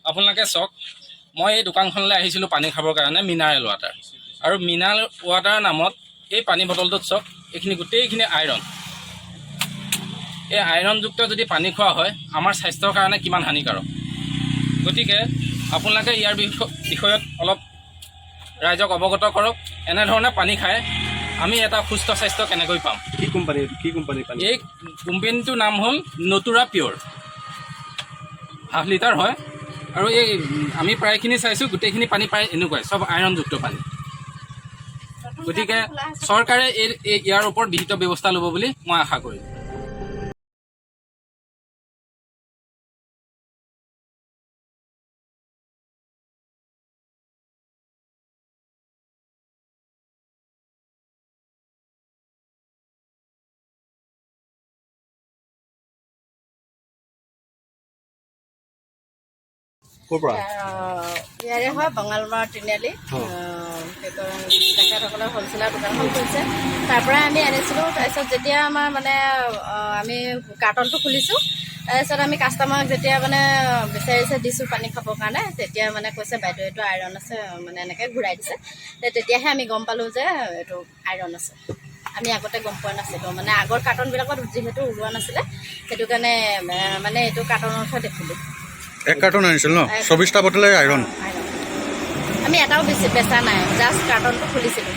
আপোনালোকে চাওক, মই এই দোকানখনলৈ আহিছিলোঁ পানী খাবৰ কাৰণে, মিনাৰেল ৱাটাৰ। আৰু মিনাৰেল ৱাটাৰ নামত এই পানী বটলটোত চাওক, এইখিনি গোটেইখিনি আইৰণ। এই আইৰণযুক্ত যদি পানী খোৱা হয়, আমাৰ স্বাস্থ্যৰ কাৰণে কিমান হানিকাৰক। গতিকে আপোনালোকে ইয়াৰ বিষয়ত অলপ ৰাইজক অৱগত কৰক। এনেধৰণে পানী খাই আমি এটা সুস্থ স্বাস্থ্য কেনেকৈ পাম। কি কোম্পানী পানী? এই কোম্পানীটোৰ নাম হ'ল নতুৰা পিয়ৰ। 1/2 লিটাৰ হয়। আৰু এই আমি প্ৰায়খিনি চাইছোঁ, গোটেইখিনি পানী প্ৰায় এনেকুৱাই, চব আইৰণযুক্ত পানী। গতিকে চৰকাৰে ইয়াৰ ওপৰত বিহিত ব্যৱস্থা ল'ব বুলি মই আশা কৰিম। ক'ৰ পৰা? ইয়াৰে হয়, বঙালমৰা তিনিআলি। তেখেতসকলে হ'লচেলাৰ দোকানখন খুলিছে, তাৰ পৰাই আমি আনিছিলোঁ। তাৰপিছত যেতিয়া আমাৰ মানে আমি কাৰ্টনটো খুলিছোঁ, তাৰপিছত আমি কাষ্টমাৰক যেতিয়া মানে বিচাৰিছে দিছোঁ পানী খাবৰ কাৰণে, তেতিয়া মানে কৈছে বাইদেউ এইটো আইৰণ আছে, মানে এনেকৈ ঘূৰাই দিছে। তেতিয়াহে আমি গম পালোঁ যে এইটো আইৰণ আছে। আমি আগতে গম পোৱা নাছিলোঁ, মানে আগৰ কাৰ্টনবিলাকত যিহেতু ওলোৱা নাছিলে, সেইটো কাৰণে মানে এইটো কাৰ্টনতহে দেখিলোঁ। 1 কাৰ্টন আনিছিল ন? 24টা বটলে আইৰণ। আমি এটাও বেচা নাই, জাষ্ট কাৰ্টনটো খুলিছিলোঁ।